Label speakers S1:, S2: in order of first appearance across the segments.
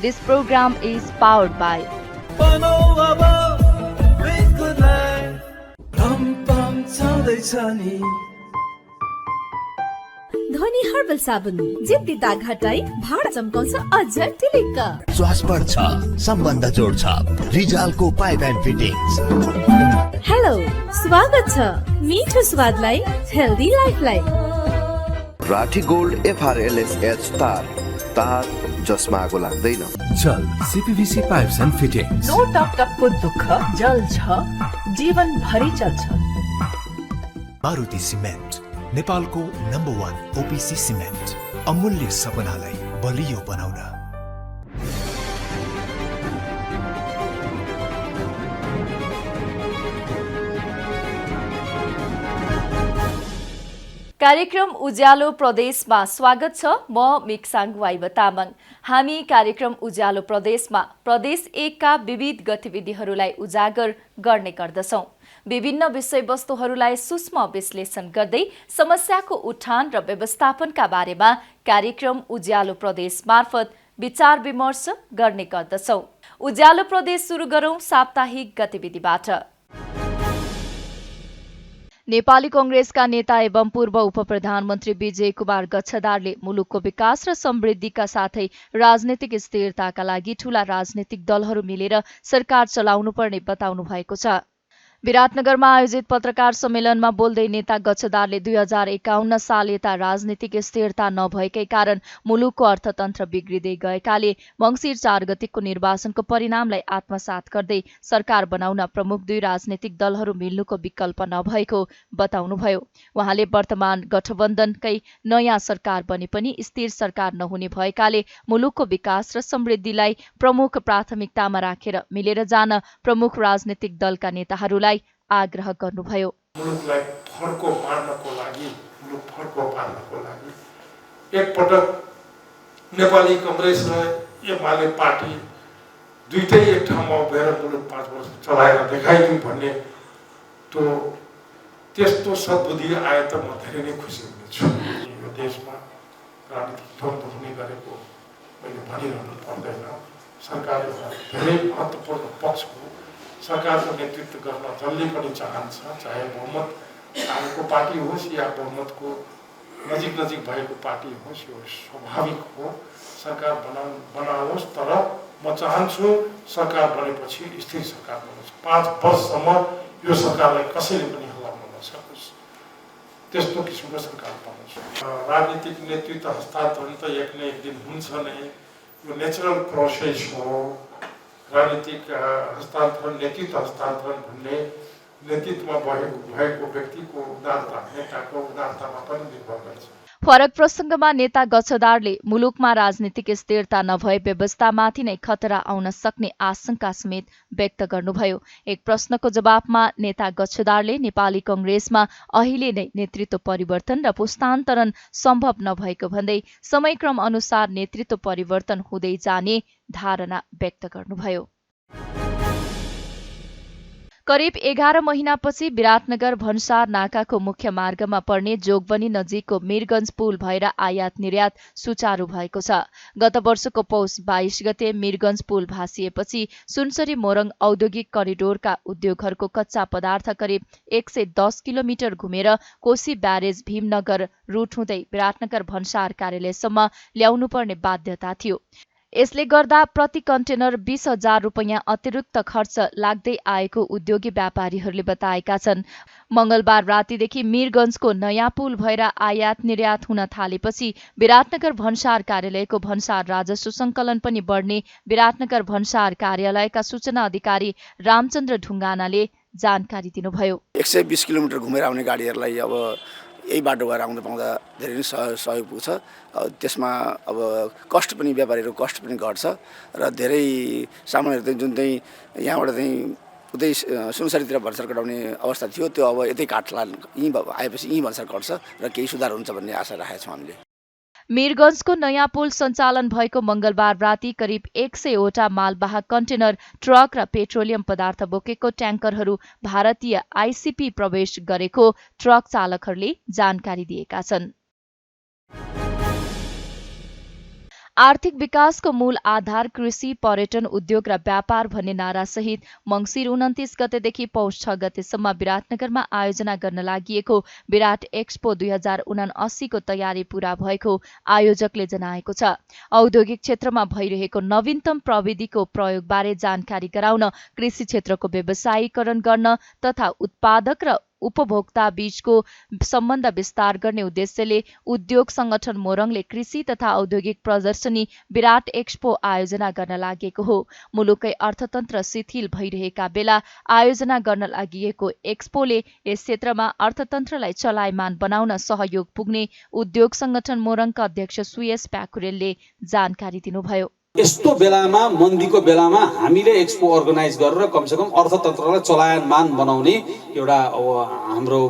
S1: This program is powered by
S2: ध्वनि herbal साबुन जित्ती दाग हटाई भाडा चम्काउँछ अझ टिलिक्क।
S3: श्वास बढ्छ, सम्बन्ध जोड्छ, रिजालको पाइप एन्ड फिटिङ्स।
S2: हेलो, स्वागत छ मिठो स्वादलाई हेल्दी लाइफलाई।
S4: राठी गोल्ड FRLSH तार जसमा आगो लाग्दैन।
S5: Jal CPVC pipes and fittings.
S6: No टकटकको दुःख जल छ, जीवन भरि चल्छ।
S7: मारुति सिमेन्ट, नेपालको नम्बर 1 OPC सिमेन्ट, अमूल्य सपनालाई बलियो बनाउन।
S1: कार्यक्रम उज्यालो प्रदेशमा स्वागत छ। म मिक्साङ वाइब तामाङ। हामी कार्यक्रम उज्यालो प्रदेशमा प्रदेश 1 का विविध गतिविधिहरूलाई उजागर गर्ने गर्दछौं। विभिन्न विषयवस्तुहरूलाई सूक्ष्म विश्लेषण गर्दै समस्याको उठान र व्यवस्थापनका बारेमा कार्यक्रम उज्यालो प्रदेश मार्फत विचार विमर्श गर्ने गर्दछौं। उज्यालो प्रदेश सुरु गरौं साप्ताहिक गतिविधिबाट। नेपाली कांग्रेसका नेता एवं पूर्व उपप्रधानमन्त्री विजय कुमार गच्छदारले मुलुकको विकास र समृद्धिका साथै राजनीतिक स्थिरताका लागि ठूला राजनीतिक दलहरू मिलेर सरकार चलाउनुपर्ने बताउनु भएको छ। विराटनगरमा आयोजित पत्रकार सम्मेलनमा बोल्दै नेता गच्छदारले 2051 साल यता राजनीतिक स्थिरता नभएकै कारण मुलुकको अर्थतन्त्र बिग्रिँदै गएकाले मङ्सिर 4 गतेको निर्वाचनको परिणामलाई आत्मसात गर्दै सरकार बनाउन प्रमुख 2 राजनीतिक दलहरू मिल्नुको विकल्प नभएको बताउनुभयो। उहाँले वर्तमान गठबन्धनकै नयाँ सरकार बने पनि स्थिर सरकार नहुने भएकाले मुलुकको विकास र समृद्धिलाई प्रमुख प्राथमिकतामा राखेर मिलेर जान प्रमुख राजनीतिक दलका नेताहरूलाई आग्रह गर्नुभयो।
S8: मुलुकलाई फड्को मार्नको लागि, मुलुक फड्को पार्नको लागि एकपटक नेपाली कांग्रेस र एमाले पार्टी दुईटै एक ठाउँमा उभिएर मुलुक 5 वर्ष चलाएर देखाइदिउँ भन्ने त्यस्तो सद्बुद्धि आए त म धेरै नै खुसी हुनेछु। यो देशमा राजनीतिक द्वन्द्व हुने गरेको मैले भनिरहनु पर्दैन। सरकार एउटा धेरै महत्त्वपूर्ण पक्ष हो। सरकारको नेतृत्व गर्न जसले पनि चाहन्छ, चाहे बहुमत आएको पार्टी होस् या बहुमतको नजिक भएको पार्टी होस्, यो स्वाभाविक हो। सरकार बनाओस्, तर म चाहन्छु सरकार बनेपछि स्थिर सरकार बनोस्। 5 वर्षसम्म यो सरकारलाई कसैले पनि हल्लाउन नसकोस्, त्यस्तो किसिमको सरकार बनोस्। राजनीतिक नेतृत्व हस्तान्तरण त एक न एक दिन हुन्छ नै, यो नेचुरल प्रोसेस हो। राजनीतिक हस्तान्तरण, नेतृत्व हस्तान्तरण भन्ने नेतृत्वमा भएको व्यक्तिको उदारता, नेताको उदारतामा पनि निर्भर गर्छ।
S1: फरक प्रसङ्गमा नेता गच्छदारले मुलुकमा राजनीतिक स्थिरता नभए व्यवस्थामाथि नै खतरा आउन सक्ने आशंका समेत व्यक्त गर्नुभयो। एक प्रश्नको जवाफमा नेता गच्छदारले नेपाली कांग्रेसमा अहिले नै नेतृत्व परिवर्तन र पुस्तान्तरण सम्भव नभएको भन्दै समयक्रम अनुसार नेतृत्व परिवर्तन हुँदै जाने धारणा व्यक्त गर्नुभयो। करिब 11 महिनापछि विराटनगर भन्सार नाकाको मुख्य मार्गमा पर्ने जोगबनी नजिकको मीरगञ्ज पुल भएर आयात निर्यात सुचारू भएको छ। गत वर्षको पौष 22 गते मीरगञ्ज पुल भासिएपछि सुनसरी मोरङ औद्योगिक करिडोरका उद्योगहरूको कच्चा पदार्थ करिब 110 किलोमिटर घुमेर कोशी ब्यारेज भीमनगर रुट हुँदै विराटनगर भन्सार कार्यालयसम्म ल्याउनुपर्ने बाध्यता थियो। यसले गर्दा प्रति कन्टेनर 20,000 रुपैयाँ अतिरिक्त खर्च लाग्दै आएको उद्योगी व्यापारीहरूले बताएका छन्। मंगलबार रातिदेखि मीरगञ्जको नयाँ पुल भएर आयात निर्यात हुन थालेपछि विराटनगर भन्सार कार्यालयको भन्सार राजस्व सङ्कलन पनि बढ्ने विराटनगर भन्सार कार्यालयका सूचना अधिकारी रामचन्द्र ढुङ्गानाले जानकारी दिनुभयो।
S9: 120 किलोमिटर घुमेर आउने गाडीहरूलाई अब यही बाटो भएर आउँदा पाउँदा धेरै नै सहयोग पुग्छ। त्यसमा अब कस्ट पनि, व्यापारीहरूको कस्ट पनि घट्छ र धेरै सामानहरू चाहिँ जुन चाहिँ यहाँबाट चाहिँ उतै सुनसरीतिर भन्सार कटाउने अवस्था थियो, त्यो अब यतै काट्ला, यहीँ आएपछि यहीँ भन्सार कट्छ र केही सुधार हुन्छ भन्ने आशा राखेका छौँ हामीले।
S1: मीरगञ्जको नयाँ पुल सञ्चालन भएको मंगलबार राति करिब 100 वटा मालवाहक कन्टेनर ट्रक र पेट्रोलियम पदार्थ बोकेको ट्याङ्करहरू भारतीय आईसीपी प्रवेश गरेको ट्रक चालकहरूले जानकारी दिएका छन्। आर्थिक विकासको मूल आधार कृषि, पर्यटन, उद्योग र व्यापार भन्ने नारासहित मङ्सिर 29 गतेदेखि पौष 6 गतेसम्म विराटनगरमा आयोजना गर्न लागि विराट एक्सपो 2079 को तयारी पूरा भएको आयोजकले जनाएको छ। औद्योगिक क्षेत्रमा भइरहेको नवीनतम प्रविधिको प्रयोगबारे जानकारी गराउन, कृषि क्षेत्रको व्यवसायीकरण गर्न तथा उत्पादक र उपभोक्ता बीचको सम्बन्ध विस्तार गर्ने उद्देश्यले उद्योग संगठन मोरङले कृषि तथा औद्योगिक प्रदर्शनी विराट एक्सपो आयोजना गर्न लागेको हो। मुलुकै अर्थतन्त्र शिथिल भइरहेका बेला आयोजना गर्न लागि एक्सपोले यस क्षेत्रमा अर्थतन्त्रलाई चलायमान बनाउन सहयोग पुग्ने उद्योग संगठन मोरङका अध्यक्ष सुयस प्याकुरेलले जानकारी दिनुभयो।
S10: यस्तो बेलामा, मन्दीको बेलामा हामीले एक्सपो अर्गनाइज गरेर कमसेकम अर्थतन्त्रलाई चलायमान बनाउने एउटा हाम्रो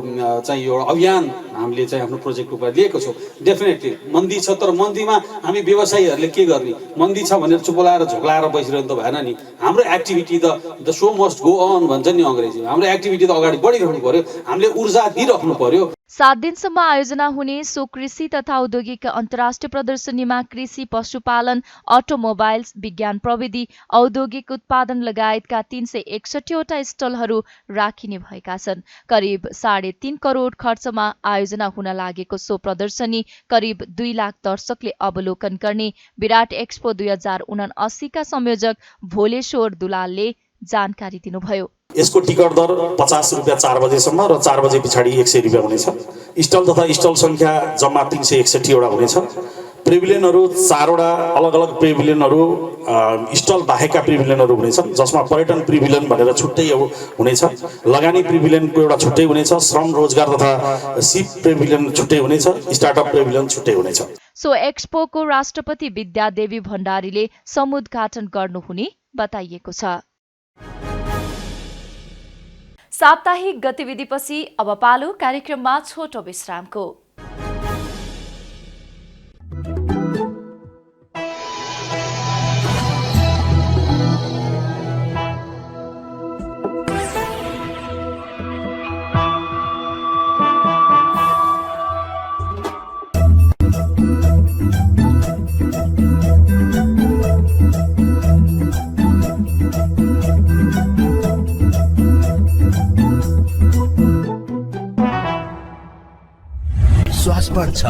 S10: चाहिँ एउटा अभियान हामीले चाहिँ आफ्नो प्रोजेक्ट रूपमा लिएको छौँ। डेफिनेटली मन्दी छ, तर मन्दीमा हामी व्यवसायीहरूले के गर्ने? मन्दी छ भनेर चुप लाएर झोक्लाएर बसिरहनु त भएन नि। हाम्रो activity the show must go on भन्छ नि अङ्ग्रेजी। हाम्रो एक्टिभिटी त अगाडि बढिरहनु पर्यो, हामीले ऊर्जा दिइराख्नु पर्यो।
S1: 7 दिनसम्म आयोजना हुने सो कृषि तथा औद्योगिक अन्तर्राष्ट्रिय प्रदर्शनीमा कृषि, पशुपालन, अटोमोबाइल्स, विज्ञान प्रविधि, औद्योगिक उत्पादन लगायतका 361 वटा स्टलहरू राखिने भएका छन्। करिब 3.5 करोड खर्चमा आयोजना हुन लागेको सो प्रदर्शनी करिब 2 लाख दर्शकले अवलोकन गर्ने विराट एक्सपो 2079 का संयोजक भोलेश्वर दुलालले जानकारी दिनुभयो।
S11: यसको टिकट दर 50 रुपियाँ 4 बजेसम्म र 4 बजे पछाडि 100 रुपियाँ हुनेछ। स्टल तथा स्टल संख्या जम्मा 361 वटा हुनेछ। पेभिलियनहरू 4 वटा अलग अलग पेभिलियनहरू स्टल बाहेकका पेभिलियनहरू हुनेछन्, जसमा पर्यटन पेभिलियन भनेर छुट्टै हुनेछ, लगानी पेभिलियनको एउटा छुट्टै हुनेछ, श्रम रोजगार तथा सिप पेभिलियन छुट्टै हुनेछ, स्टार्टअप पेभिलियन छुट्टै हुनेछ।
S1: सो एक्सपोको राष्ट्रपति विद्यादेवी भण्डारीले समुद्घाटन गर्नुहुने बताइएको छ। साप्ताहिक गतिविधिपछि अब पालो कार्यक्रममा छोटो विश्रामको।
S3: श्वास बढ्छ,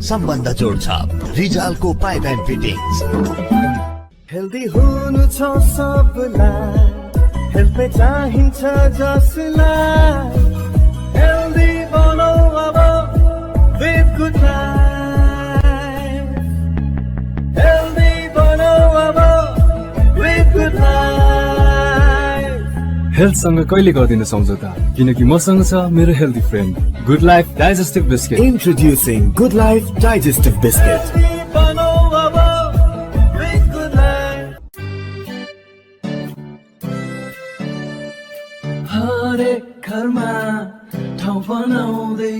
S3: सम्बन्ध जोड्छ, रिजालको पाइप एन्ड फिटिङ्स।
S12: हेल्दी हुनु छ सबलाई, हेल्थ चाहिन्छ जसलाई, हेल्दी बनाऊ अब विथ गुड लाइफ, हेल्दी बनाऊ अब विथ गुड लाइफ।
S13: हेल्थसँग कहिले गर्दिन सम्झौता, किनकि मसँग छ मेरो healthy friend good life digestive biscuit.
S3: Introducing good life digestive biscuit.
S12: हरेक घरमा ठाउँ बनाउँदै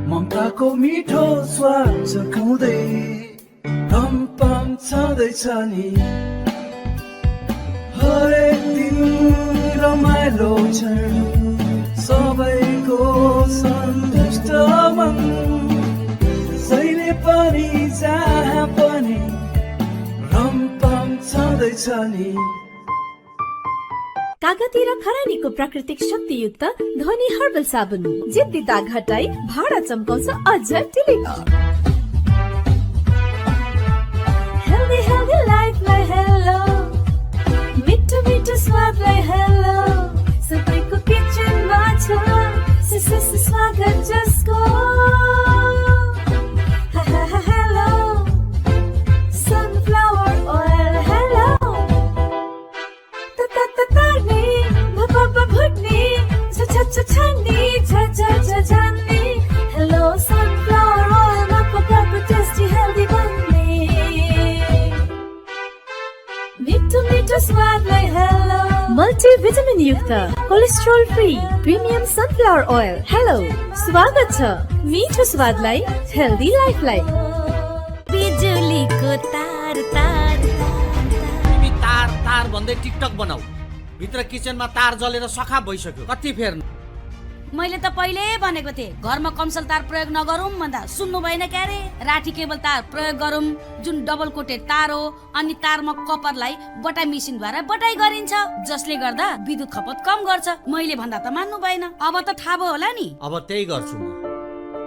S12: ममताको मिठो स्वाद चखाउँदै रमपम छँदैछ नि। हरेक दिन रमाइलो क्षण, सबैको सन्तुष्ट मन, जहिले पनि जहाँ पनि रमपम छँदैछ नि।
S2: कागती र खरानीको प्राकृतिक शक्तियुक्त धनी हर्बल साबुन, जिद्दी दाग हटाई भाडा चम्काउँछ अझ टिलिक। हेल्दी हेल्दी लाइफलाई हेलो, मिठो मिठो स्वादलाई हेलो, सबैको किचनमा छ स्वागत जसको। हेलो सनफ्लावर ओइल, हेलो तार्ने भप भुट्ने छान्ने छान्ने, हेलो सनफ्लावर ओइलमा पकाएको टेस्टी हेल्दी बन्ने, मिठो मिठो स्वादलाई हेलो। मल्टिभिटामिन युक्त cholesterol free premium sunflower oil, hello स्वागत छ मिठो स्वादलाई, हेल्दी लाइफलाई। बिजुलीको तार तार
S14: तिमी तार तार भन्दै टिकटक बनाऊ, भित्र किचनमा तार जलेर सखा भइसक्यो, कति फेर्नु?
S15: मैले त पहिले भनेको थिएँ घरमा कमसल तार प्रयोग नगरौँ भन्दा सुन्नु भएन क्या रे। राठी केबल तार प्रयोग गरौँ जुन डबल कोटेड तार हो अनि तारमा कपरलाई बटाई मेसिनद्वारा बटाई गरिन्छ जसले गर्दा विद्युत खपत कम गर्छ। मैले भन्दा त मान्नु भएन, अब त थाहा भयो होला नि।
S16: अब त्यही गर्छु म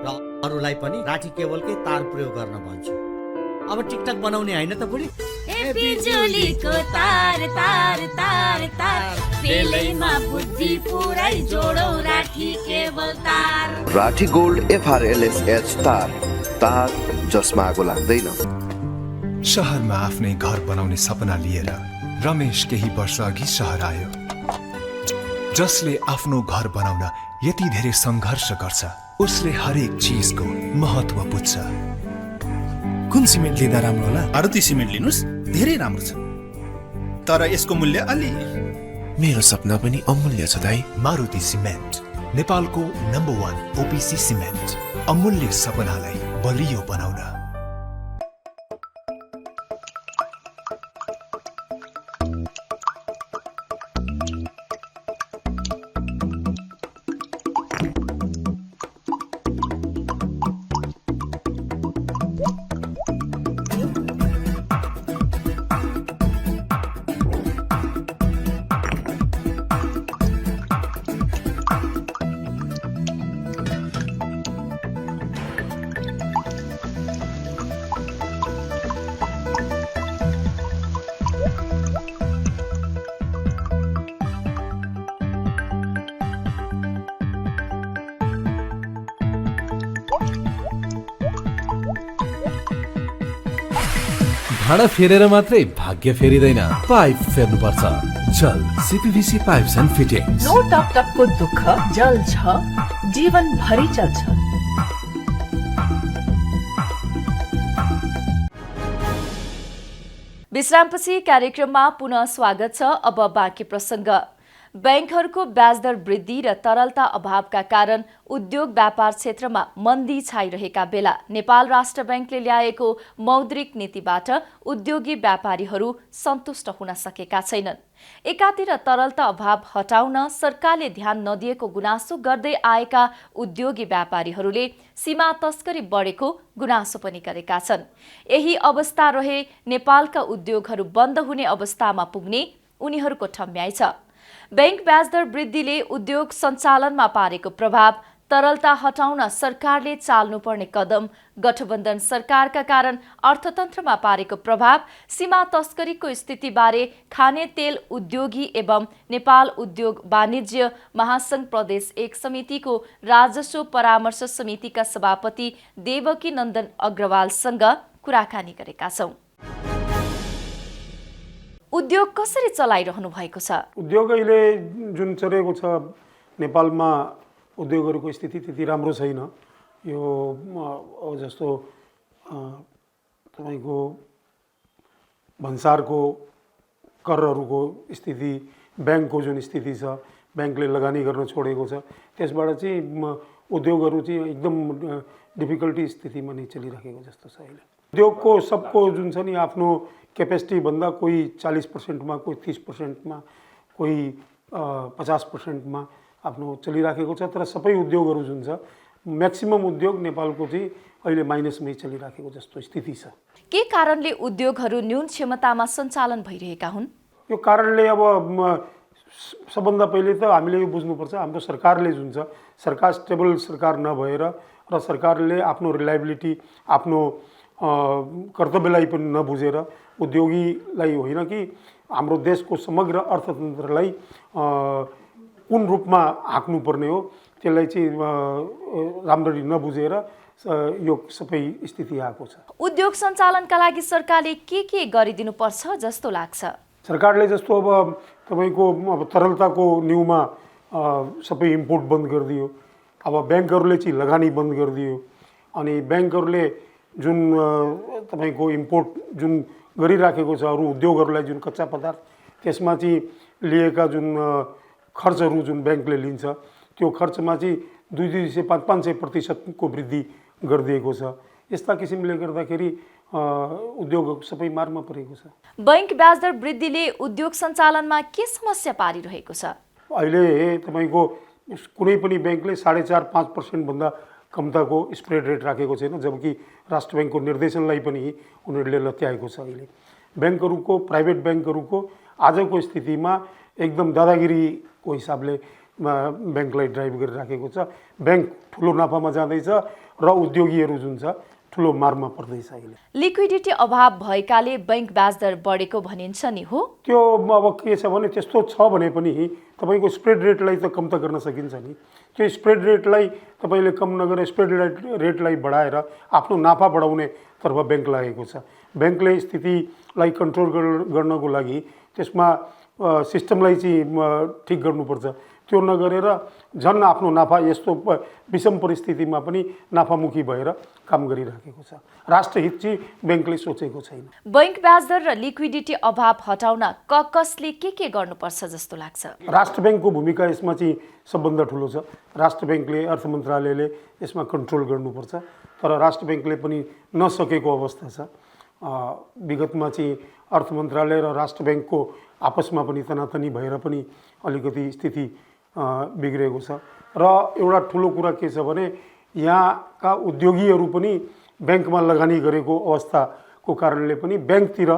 S16: र अरूलाई पनि राठी केबलकै तार प्रयोग गर्न भन्छु। अब टिकटक बनाउने हैन त बुढी।
S15: ए बिजुलीको तार तार तार तार बेलैमा बुद्धि पुरै जोडौ राठी केबल तार।
S4: राठी गोल्ड FRLS तार जसमा आगो लाग्दैन।
S7: शहरमा आफ्नै घर बनाउने सपना लिएर रमेश केही वर्ष अघि शहर आयो। जसले आफ्नो घर बनाउन यति धेरै सङ्घर्ष गर्छ उसले हरेक चीजको महत्व बुझ्छ।
S17: कुन सिमेन्ट लिँदा राम्रो होला? मारुति सिमेन्ट लिनुस्, धेरै राम्रो छ, तर यसको मूल्य अलि।
S5: मेरो सपना पनि अमूल्य छ दाइ।
S7: मारुति सिमेन्ट नेपालको नम्बर 1 OPC सिमेन्ट, अमूल्य सपनालाई बलियो बनाउन।
S5: भाँडा फेरेर मात्रै भाग्य फेरिदैन, पाइप फेर्नुपर्छ। Jal CPVC pipes and fittings.
S6: No टक टकको दुःख जल छ, जीवन भरि चल्छ।
S1: विश्रामपछि कार्यक्रममा पुनः स्वागत छ। अब बाँकी प्रसङ्ग। बैंकहरूको ब्याजदर वृद्धि र तरलता अभावका कारण उद्योग व्यापार क्षेत्रमा मन्दी छाइरहेका बेला नेपाल राष्ट्र बैंकले ल्याएको मौद्रिक नीतिबाट उद्योगी व्यापारीहरू सन्तुष्ट हुन सकेका छैनन्। एकातिर तरलता अभाव हटाउन सरकारले ध्यान नदिएको गुनासो गर्दै आएका उद्योगी व्यापारीहरूले सीमा तस्करी बढेको गुनासो पनि गरेका छन्। यही अवस्था रहे नेपालका उद्योगहरू बन्द हुने अवस्थामा पुग्ने उनीहरूको ठम्याइ छ। बैंक ब्याजदर वृद्धिले उद्योग सञ्चालनमा पारेको प्रभाव, तरलता हटाउन सरकारले चाल्नुपर्ने कदम, गठबन्धन सरकारका कारण अर्थतन्त्रमा पारेको प्रभाव, सीमा तस्करीको स्थितिबारे खाने तेल उद्योगी एवं नेपाल उद्योग वाणिज्य महासंघ प्रदेश 1 समितिको राजस्व परामर्श समितिका सभापति देवकी नन्दन अग्रवालसँग कुराकानी गरेका छौं। उद्योग कसरी चलाइरहनु भएको छ?
S8: उद्योग अहिले जुन चलेको छ नेपालमा उद्योगहरूको स्थिति त्यति राम्रो छैन। यो जस्तो तपाईको भन्सारको करहरूको स्थिति, ब्याङ्कको जुन स्थिति छ, ब्याङ्कले लगानी गर्न छोडेको छ, त्यसबाट चाहिँ उद्योगहरू चाहिँ एकदम डिफिकल्टी स्थितिमा नै चलिराखेको जस्तो छ अहिले। उद्योगको सबको जुन छ नि आफ्नो क्यापेसिटी भन्दा कोही 40% मा, कोही 30% मा, कोही 50% मा आफ्नो चलिराखेको छ। तर सबै उद्योगहरू जुन छ म्याक्सिमम उद्योग नेपालको चाहिँ अहिले माइनसमै चलिराखेको जस्तो स्थिति छ।
S1: के कारणले उद्योगहरू न्यून क्षमतामा सञ्चालन भइरहेका हुन्?
S8: यो कारणले अब सबभन्दा पहिले त हामीले यो बुझ्नुपर्छ, हाम्रो सरकारले जुन छ सरकार स्टेबल सरकार नभएर र सरकारले आफ्नो रिलायबिलिटी, आफ्नो कर्तव्यलाई पनि नबुझेर उद्योगीलाई होइन कि हाम्रो देशको समग्र अर्थतन्त्रलाई कुन रूपमा हाँक्नुपर्ने हो त्यसलाई चाहिँ राम्ररी नबुझेर यो सबै स्थिति आएको छ।
S1: उद्योग सञ्चालनका लागि सरकारले के गरिदिनु पर्छ जस्तो लाग्छ?
S8: सरकारले जस्तो अब तपाईको अब तरलताको न्यूमा सबै इम्पोर्ट बन्द गरिदियो, अब ब्याङ्कहरूले चाहिँ लगानी बन्द गरिदियो, अनि ब्याङ्कहरूले जुन तपाईको इम्पोर्ट जुन गरिराखेको छ अरू उद्योगहरूलाई जुन कच्चा पदार्थ त्यसमा चाहिँ लिएका जुन खर्चहरू जुन ब्याङ्कले लिन्छ त्यो खर्चमा चाहिँ 200-500% को वृद्धि गरिदिएको छ। यस्ता किसिमले गर्दाखेरि उद्योग सबै मारमा परेको छ।
S1: बैंक ब्याजदर वृद्धिले उद्योग सञ्चालनमा के समस्या पारिरहेको छ?
S8: अहिले तपाईको कुनै पनि ब्याङ्कले 4.5-5% भन्दा कम्ताको स्प्रेड रेट राखेको छैन, जबकि राष्ट्र ब्याङ्कको निर्देशनलाई पनि उनीहरूले लत्याएको छ। अहिले ब्याङ्कहरूको, प्राइभेट ब्याङ्कहरूको आजको स्थितिमा एकदम दादागिरीको हिसाबले ब्याङ्कलाई ड्राइभ गरिराखेको छ। ब्याङ्क ठुलो नाफामा जाँदैछ र उद्योगीहरू जुन छ ठुलो मारमा पर्दैछ। अहिले
S1: लिक्विडिटी अभाव भएकाले बैंक ब्याज दर बढेको भनिन्छ नि हो?
S8: त्यो अब के छ भने त्यस्तो छ भने पनि तपाईँको स्प्रेड रेटलाई त कम त गर्न सकिन्छ नि। त्यो स्प्रेड रेटलाई तपाईँले कम नगरेर स्प्रेड रेटलाई बढाएर आफ्नो नाफा बढाउने तर्फ ब्याङ्क लागेको छ। ब्याङ्कले स्थितिलाई कन्ट्रोल गर्नको लागि त्यसमा सिस्टमलाई चाहिँ ठिक गर्नुपर्छ। त्यो नगरेर झन् आफ्नो नाफा यस्तो विषम परिस्थितिमा पनि नाफामुखी भएर काम गरिराखेको छ। राष्ट्रहित चाहिँ ब्याङ्कले सोचेको छैन।
S1: बैंक ब्याज दर र लिक्विडिटी अभाव हटाउन कसले के गर्नुपर्छ जस्तो लाग्छ?
S8: राष्ट्र ब्याङ्कको भूमिका यसमा चाहिँ सबभन्दा ठुलो छ। राष्ट्र ब्याङ्कले, अर्थ मन्त्रालयले यसमा कन्ट्रोल गर्नुपर्छ, तर राष्ट्र ब्याङ्कले पनि नसकेको अवस्था छ। विगतमा चाहिँ अर्थ मन्त्रालय र राष्ट्र ब्याङ्कको आपसमा पनि तनातनी भएर पनि अलिकति स्थिति बिग्रेको छ। र एउटा ठुलो कुरा के छ भने यहाँका उद्योगीहरू पनि ब्याङ्कमा लगानी गरेको अवस्थाको कारणले पनि ब्याङ्कतिर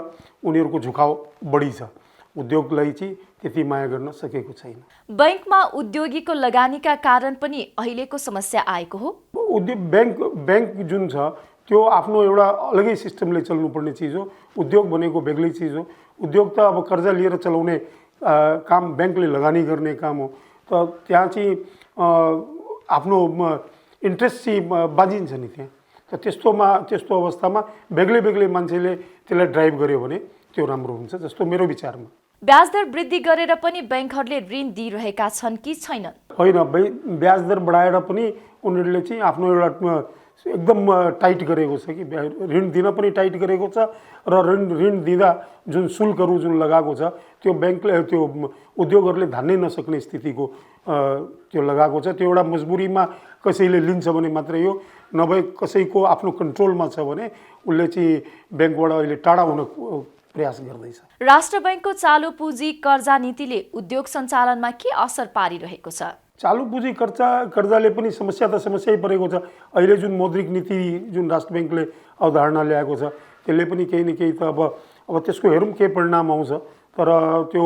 S8: उनीहरूको झुकाउ बढी छ। उद्योगलाई चाहिँ त्यति माया गर्न सकेको छैन।
S1: बैंकमा उद्योगीको लगानीका कारण पनि अहिलेको समस्या आएको हो।
S8: ब्याङ्क जुन छ त्यो आफ्नो एउटा अलगै सिस्टमले चल्नुपर्ने चिज हो। उद्योग भनेको बेग्लै चिज हो। उद्योग त अब कर्जा लिएर चलाउने काम, ब्याङ्कले लगानी गर्ने काम हो। त त्यहाँ चाहिँ आफ्नो इन्ट्रेस्ट चाहिँ बाजिन्छ नि त्यहाँ। त त्यस्तो अवस्थामा बेग्लै मान्छेले त्यसलाई ड्राइभ गर्यो भने त्यो राम्रो हुन्छ जस्तो मेरो विचारमा।
S1: ब्याज दर वृद्धि गरेर पनि बैंकहरूले ऋण दिइरहेका छन् कि छैनन्?
S8: होइन, ब्याज दर बढाएर पनि उनीहरूले चाहिँ आफ्नो एउटा एकदम टाइट गरेको छ कि ऋण दिन पनि टाइट गरेको छ र ऋण दिँदा जुन शुल्कहरू जुन लगाएको छ त्यो ब्याङ्कले, त्यो उद्योगहरूले धान्नै नसक्ने स्थितिको त्यो लगाएको छ। त्यो एउटा मजबुरीमा कसैले लिन्छ भने मात्रै हो, नभए कसैको आफ्नो कन्ट्रोलमा छ भने उसले चाहिँ ब्याङ्कबाट अहिले टाढा हुन प्रयास गर्दैछ।
S1: राष्ट्र बैंकको चालु पुँजी कर्जा नीतिले उद्योग सञ्चालनमा के असर पारिरहेको छ?
S8: चालु पुँजी कर्जाले पनि समस्या त समस्यै परेको छ। अहिले जुन मौद्रिक नीति जुन राष्ट्र ब्याङ्कले अवधारणा ल्याएको छ त्यसले पनि केही न केही त अब त्यसको हेरौँ के परिणाम आउँछ। तर त्यो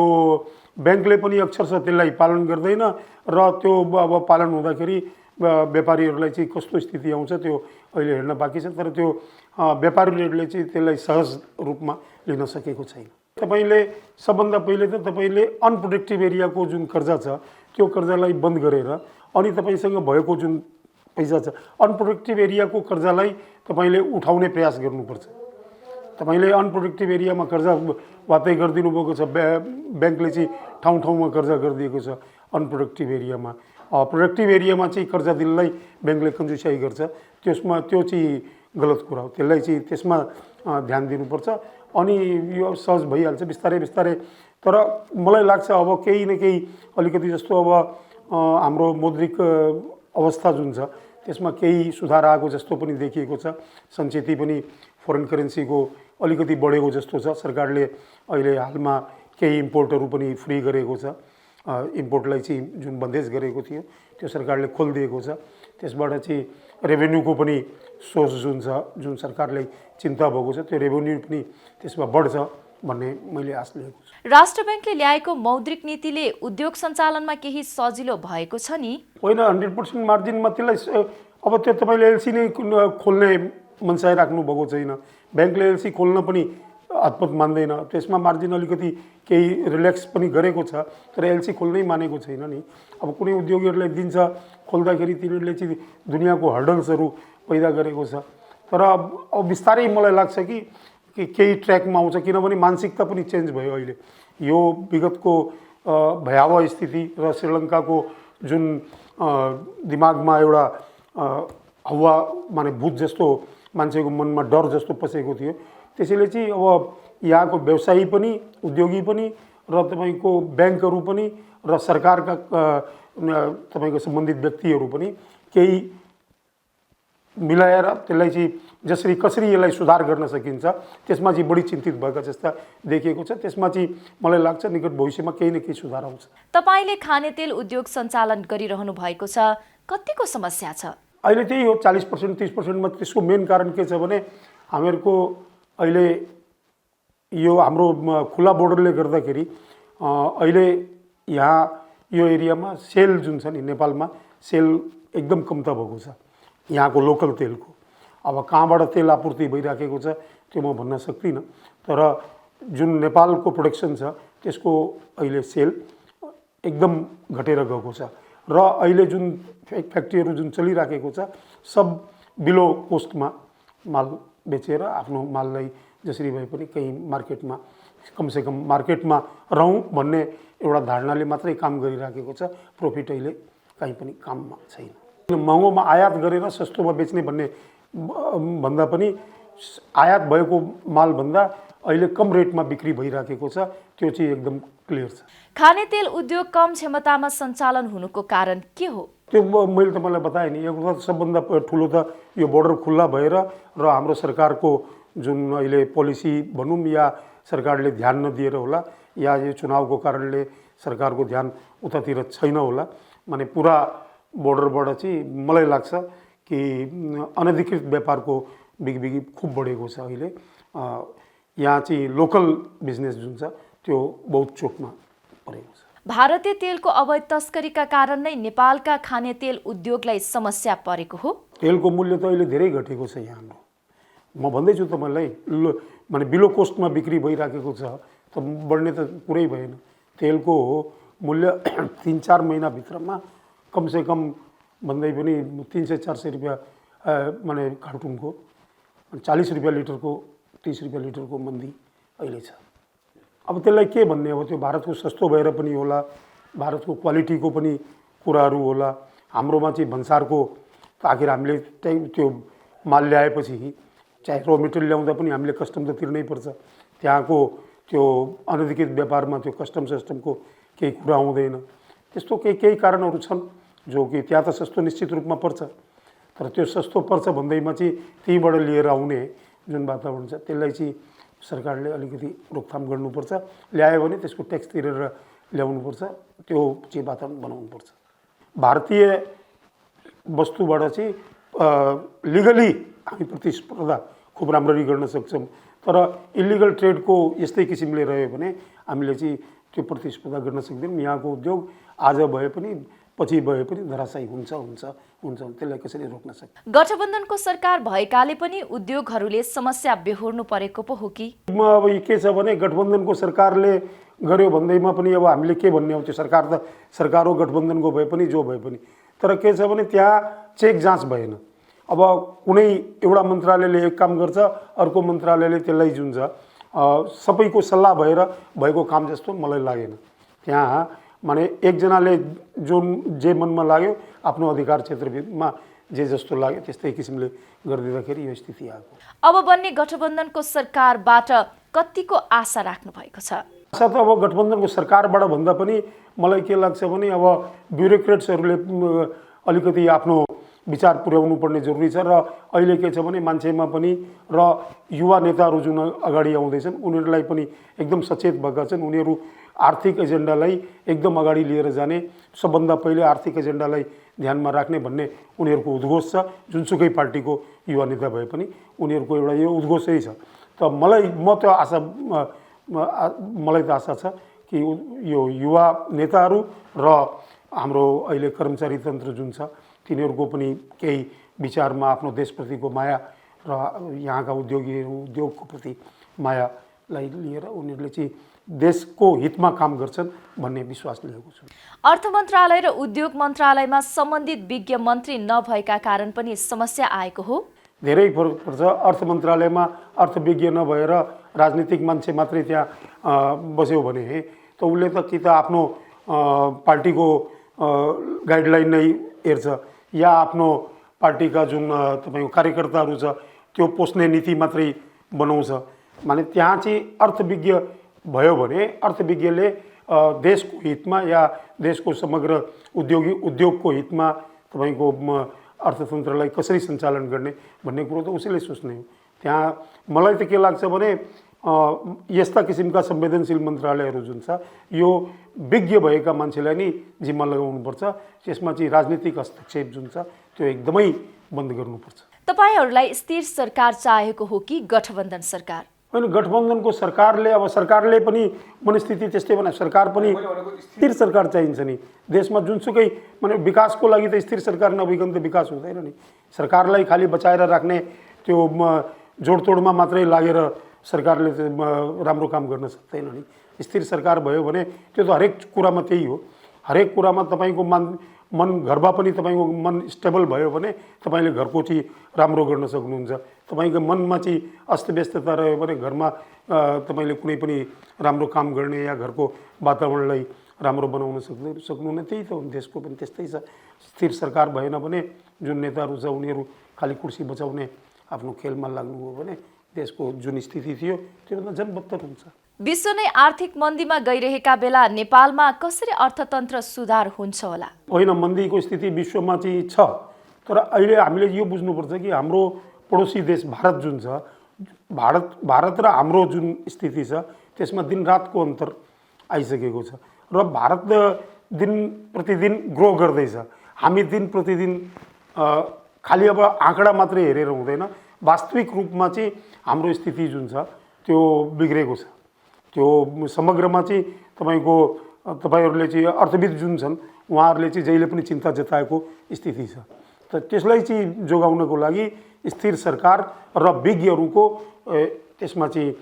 S8: ब्याङ्कले पनि अक्षरशः त्यसलाई पालन गर्दैन र त्यो अब पालन हुँदाखेरि व्यापारीहरूलाई चाहिँ कस्तो स्थिति आउँछ त्यो अहिले हेर्न बाँकी छ। तर त्यो व्यापारीहरूले चाहिँ त्यसलाई सहज रूपमा लिन सकेको छैन। तपाईँले सबभन्दा पहिले त तपाईँले अनप्रोडक्टिभ एरियाको जुन कर्जा छ त्यो कर्जालाई बन्द गरेर अनि तपाईँसँग भएको जुन पैसा छ अनप्रोडक्टिभ एरियाको कर्जालाई तपाईँले उठाउने प्रयास गर्नुपर्छ। तपाईँले अनप्रोडक्टिभ एरियामा कर्जा वातै गरिदिनु भएको छ। ब्याङ्कले चाहिँ ठाउँमा कर्जा गरिदिएको छ अनप्रोडक्टिभ एरियामा। प्रोडक्टिभ एरियामा चाहिँ कर्जा दिनलाई ब्याङ्कले कन्जुसाइ गर्छ। त्यो चाहिँ गलत कुरा हो। त्यसलाई चाहिँ त्यसमा ध्यान दिनुपर्छ अनि यो सहज भइहाल्छ बिस्तारै। तर मलाई लाग्छ अब केही न केही अलिकति जस्तो अब हाम्रो मौद्रिक अवस्था जुन छ त्यसमा केही सुधार आएको जस्तो पनि देखिएको छ। सञ्चित पनि फरेन करेन्सीको अलिकति बढेको जस्तो छ। सरकारले अहिले हालमा केही इम्पोर्टहरू पनि फ्री गरेको छ। इम्पोर्टलाई चाहिँ जुन बन्देज गरेको थियो त्यो सरकारले खोलिदिएको छ। त्यसबाट चाहिँ रेभेन्यूको पनि सोर्स जुन छ, जुन सरकारलाई चिन्ता भएको छ त्यो रेभेन्यू पनि त्यसमा बढ्छ भन्ने मैले आश लिएको छु।
S1: राष्ट्र ब्याङ्कले ल्याएको मौद्रिक नीतिले उद्योग सञ्चालनमा केही सजिलो भएको छ नि?
S8: होइन, 100% मार्जिनमा त्यसलाई अब त्यो तपाईँले एलसी नै खोल्ने मनसाय राख्नु भएको छैन। ब्याङ्कले एलसी खोल्न पनि हतपत मान्दैन। त्यसमा मार्जिन अलिकति केही रिल्याक्स पनि गरेको छ तर एलसी खोल्नै मानेको छैन नि। अब कुनै उद्योगीहरूलाई दिन्छ खोल्दाखेरि तिनीहरूले चाहिँ दुनियाँको हर्डल्सहरू पैदा गरेको छ। तर अब बिस्तारै मलाई लाग्छ कि केही ट्र्याकमा आउँछ, किनभने मानसिकता पनि चेन्ज भयो अहिले। यो विगतको भयावह स्थिति र श्रीलङ्काको जुन दिमागमा एउटा हावा माने भूत जस्तो मान्छेको मनमा डर जस्तो पसेको थियो त्यसैले चाहिँ अब यहाँको व्यवसायी पनि, उद्योगी पनि र तपाईँको ब्याङ्कहरू पनि र सरकारका तपाईँको सम्बन्धित व्यक्तिहरू पनि केही मिलाएर त्यसलाई चाहिँ कसरी यसलाई सुधार गर्न सकिन्छ त्यसमा चाहिँ बढी चिन्तित भएका जस्ता देखिएको छ। त्यसमा चाहिँ मलाई लाग्छ निकट भविष्यमा केही न केही सुधार आउँछ।
S1: तपाईले खानेतेल उद्योग सञ्चालन गरिरहनु भएको छ, कतिको समस्या छ?
S8: अहिले त्यही हो 40% 30% मा। त्यसको मेन कारण के छ भने हामीहरूको अहिले यो हाम्रो खुला बोर्डरले गर्दाखेरि अहिले यहाँ यो एरियामा सेल जुन छ नि नेपालमा सेल एकदम कम्ता भएको छ यहाँको लोकल तेलको। अब कहाँबाट तेल आपूर्ति भइराखेको छ त्यो म भन्न सक्दिनँ, तर जुन नेपालको प्रोडक्सन छ त्यसको अहिले सेल एकदम घटेर गएको छ र अहिले जुन फ्याक्ट्रीहरू जुन चलिराखेको छ सब बिलो कोस्टमा माल बेचेर आफ्नो माललाई जसरी भए पनि कहीँ मार्केटमा कमसेकम मार्केटमा रहौँ भन्ने एउटा धारणाले मात्रै काम गरिराखेको छ। प्रॉफिट अहिले कहीँ पनि काममा छैन। महँगोमा आयात गरेर सस्तोमा बेच्ने भन्ने भन्दा पनि आयात भएको मालभन्दा अहिले कम रेटमा बिक्री भइराखेको छ, त्यो चाहिँ एकदम क्लियर छ।
S1: खानेतेल उद्योग कम क्षमतामा सञ्चालन हुनुको कारण के हो?
S8: त्यो मैले तपाईँलाई बताएँ नि, एउटा सबभन्दा ठुलो त यो बोर्डर खुल्ला भएर र हाम्रो सरकारको जुन अहिले पोलिसी भनौँ या सरकारले ध्यान नदिएर होला या यो चुनावको कारणले सरकारको ध्यान उतातिर छैन होला। माने पुरा बोर्डरबाट चाहिँ मलाई लाग्छ कि अनधिकृत व्यापारको बिगबिगी खुब बढेको छ। अहिले यहाँ चाहिँ लोकल बिजनेस जुन छ त्यो बहुत चोटमा परेको छ।
S1: भारतीय तेलको अवैध तस्करीका कारण नै नेपालका खानेतेल उद्योगलाई समस्या परेको हो।
S8: तेलको मूल्य त अहिले धेरै घटेको छ यहाँ हाम्रो। म भन्दैछु तपाईँलाई माने बिलो कोस्टमा बिक्री भइराखेको छ त बढ्ने त कुरै भएन। तेलको मूल्य 3-4 महिनाभित्रमा कमसेकम भन्दै पनि 300-400 रुपियाँ माने कार्टुनको 40 रुपियाँ लिटरको 30 रुपियाँ लिटरको मन्दी अहिले छ। अब त्यसलाई के भन्ने? अब त्यो भारतको सस्तो भएर पनि होला, भारतको क्वालिटीको पनि कुराहरू होला। हाम्रोमा चाहिँ भन्सारको आखिर हामीले त्यो माल ल्याएपछि चाहे र मेटेरियल ल्याउँदा पनि हामीले कस्टम त तिर्नै पर्छ। त्यहाँको त्यो अनधिकृत व्यापारमा त्यो कस्टमको केही कुरा आउँदैन। त्यस्तो केही कारणहरू छन् जो कि त्यहाँ त सस्तो निश्चित रूपमा पर्छ, तर त्यो सस्तो पर्छ भन्दैमा चाहिँ त्यहीँबाट लिएर आउने जुन वातावरण छ त्यसलाई चाहिँ सरकारले अलिकति रोकथाम गर्नुपर्छ। ल्यायो भने त्यसको ट्याक्स तिरेर ल्याउनुपर्छ, त्यो चाहिँ वातावरण बनाउनुपर्छ। भारतीय वस्तुबाट चाहिँ लिगली हामी प्रतिस्पर्धा खुब राम्ररी गर्न सक्छौँ, तर इलिगल ट्रेडको यस्तै किसिमले रह्यो भने हामीले चाहिँ त्यो प्रतिस्पर्धा गर्न सक्दैनौँ। यहाँको उद्योग आज भए पनि पछि भए पनि धराशायी हुन्छ त्यसलाई कसरी रोक्न सक्छ?
S1: गठबन्धनको सरकार भएकाले पनि उद्योगहरूले समस्या बेहोर्नु परेको पो हो कि?
S8: अब के छ भने गठबन्धनको सरकारले गर्यो भन्दैमा पनि अब हामीले के भन्ने हो? त्यो सरकार त सरकार हो, गठबन्धनको भए पनि जो भए पनि, तर के छ भने त्यहाँ चेक जाँच भएन। अब कुनै एउटा मन्त्रालयले एक काम गर्छ, अर्को मन्त्रालयले त्यसलाई जुन छ सबैको सल्लाह भएर भएको काम जस्तो मलाई लागेन। त्यहाँ माने एकजनाले जुन जे मनमा लाग्यो आफ्नो अधिकार क्षेत्रमा जे जस्तो लाग्यो त्यस्तै किसिमले गरिदिँदाखेरि यो स्थिति आएको।
S1: अब बन्ने गठबन्धनको सरकारबाट कतिको आशा राख्नु भएको छ?
S8: आशा त अब गठबन्धनको सरकारबाट भन्दा पनि मलाई के लाग्छ भने अब ब्युरोक्रेट्सहरूले अलिकति आफ्नो विचार पुर्याउनु पर्ने जरुरी छ। र अहिले के छ भने मान्छेमा पनि र युवा नेताहरू जुन अगाडि आउँदैछन् उनीहरूलाई पनि एकदम सचेत भएका छन्। उनीहरू आर्थिक एजेन्डालाई एकदम अगाडि लिएर जाने, सबभन्दा पहिले आर्थिक एजेन्डालाई ध्यानमा राख्ने भन्ने उनीहरूको उद्घोष छ। जुनसुकै पार्टीको युवा नेता भए पनि उनीहरूको एउटा यो उद्घोषै छ। त मलाई त आशा छ कि यो युवा नेताहरू र हाम्रो अहिले कर्मचारी तन्त्र जुन छ तिनीहरूको पनि केही विचारमा आफ्नो देशप्रतिको माया र यहाँका उद्योगको प्रति मायालाई लिएर उनीहरूले चाहिँ देशको हितमा काम गर्छन् भन्ने विश्वास लिएको छु।
S1: अर्थ मन्त्रालय र उद्योग मन्त्रालयमा सम्बन्धित विज्ञ मन्त्री नभएका कारण पनि समस्या आएको हो।
S8: धेरै फरक पर्छ। अर्थ मन्त्रालयमा अर्थविज्ञ नभएर राजनीतिक मान्छे मात्रै त्यहाँ बस्यो भने त उसले त कि त आफ्नो पार्टीको गाइडलाइन नै हेर्छ या आफ्नो पार्टीका जुन तपाईँको कार्यकर्ताहरू छ त्यो पोस्ने नीति मात्रै बनाउँछ। माने त्यहाँ चाहिँ अर्थविज्ञ भयो भने अर्थविज्ञले देशको हितमा या देशको समग्र उद्योगको हितमा तपाईँको अर्थतन्त्रलाई कसरी सञ्चालन गर्ने भन्ने कुरो त उसैले सोच्ने हो। त्यहाँ मलाई त के लाग्छ भने यस्ता किसिमका संवेदनशील मन्त्रालयहरू जुन छ यो विज्ञ भएका मान्छेलाई नै जिम्मा लगाउनुपर्छ। यसमा चाहिँ राजनीतिक हस्तक्षेप जुन छ त्यो एकदमै बन्द गर्नुपर्छ।
S1: तपाईहरूलाई स्थिर सरकार चाहेको हो कि गठबन्धन सरकार?
S8: होइन, गठबन्धनको सरकारले अब सरकारले पनि मनस्थिति त्यस्तै भने सरकार पनि स्थिर सरकार चाहिन्छ नि। देशमा जुनसुकै माने विकासको लागि त स्थिर सरकार नभइकन त विकास हुँदैन नि। सरकारलाई खालि बचाएर राख्ने त्यो जोडतोडमा मात्रै लागेर सरकारले राम्रो काम गर्न सक्दैन नि। स्थिर सरकार भयो भने त्यो त हरेक कुरामा त्यही हो। हरेक कुरामा तपाईँको मन घरमा पनि तपाईँको मन स्टेबल भयो भने तपाईँले घरको चाहिँ राम्रो गर्न सक्नुहुन्छ। तपाईँको मनमा चाहिँ अस्तव्यस्तता रह्यो भने घरमा तपाईँले कुनै पनि राम्रो काम गर्ने या घरको वातावरणलाई राम्रो बनाउन सक्नुहुन्न। त्यही त हो, देशको पनि त्यस्तै छ। स्थिर सरकार भएन भने जुन नेताहरू छ उनीहरू खालि कुर्सी बचाउने आफ्नो खेलमा लाग्नु हो भने देशको जुन स्थिति थियो त्योभन्दा झन् बदतर हुन्छ।
S1: विश्व नै आर्थिक मन्दीमा गइरहेका बेला नेपालमा कसरी अर्थतन्त्र सुधार हुन्छ होला?
S8: होइन, मन्दीको स्थिति विश्वमा चाहिँ छ, तर अहिले हामीले यो बुझ्नुपर्छ कि हाम्रो पडोसी देश भारत जुन छ, भारत र हाम्रो जुन स्थिति छ त्यसमा दिनरातको अन्तर आइसकेको छ र भारत दिन प्रतिदिन ग्रो गर्दैछ। हामी दिन प्रतिदिन खालि अब आँकडा मात्रै हेरेर हुँदैन, वास्तविक रूपमा चाहिँ हाम्रो स्थिति जुन छ त्यो बिग्रेको छ। त्यो समग्रमा चाहिँ तपाईँहरूले चाहिँ अर्थविद जुन छन् उहाँहरूले चाहिँ जहिले पनि चिन्ता जताएको स्थिति छ। त त्यसलाई चाहिँ जोगाउनको लागि स्थिर सरकार र विज्ञहरूको त्यसमा चाहिँ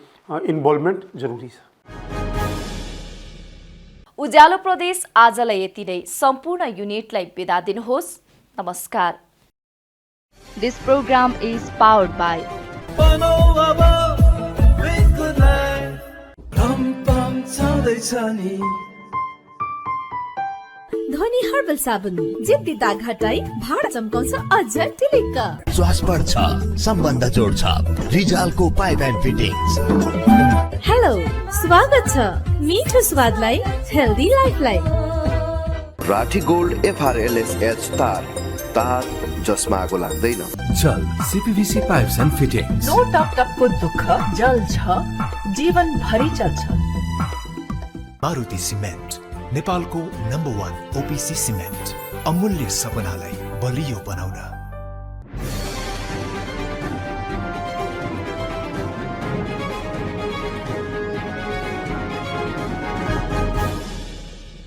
S8: इन्भल्भमेन्ट जरुरी छ।
S1: उज्यालो प्रदेश आजलाई यति नै। सम्पूर्ण युनिटलाई बिदा दिनुहोस्। नमस्कार। This program is powered by
S2: ध्वनि हर्बल साबुन जिद्दी दाग हटाई भाडा चम्काउँछ अझ टिलिक्क।
S3: श्वास बढ्छ, सम्बन्ध जोड्छ, रिजालको पाइप एन्ड फिटिङ्स।
S2: हेलो, स्वागत छ मिठो स्वादलाई हेल्दी लाइफलाई।
S4: राठी गोल्ड FRLSH तार जसमा आगो लाग्दैन।
S5: Jal CPVC pipes and fittings.
S6: No टकटकको दुःख जल छ, जीवन भरि चल्छ।
S7: मारुति सिमेन्ट, नेपालको नम्बर 1 OPC सिमेन्ट, अमूल्य सपनालाई बलियो बनाउन।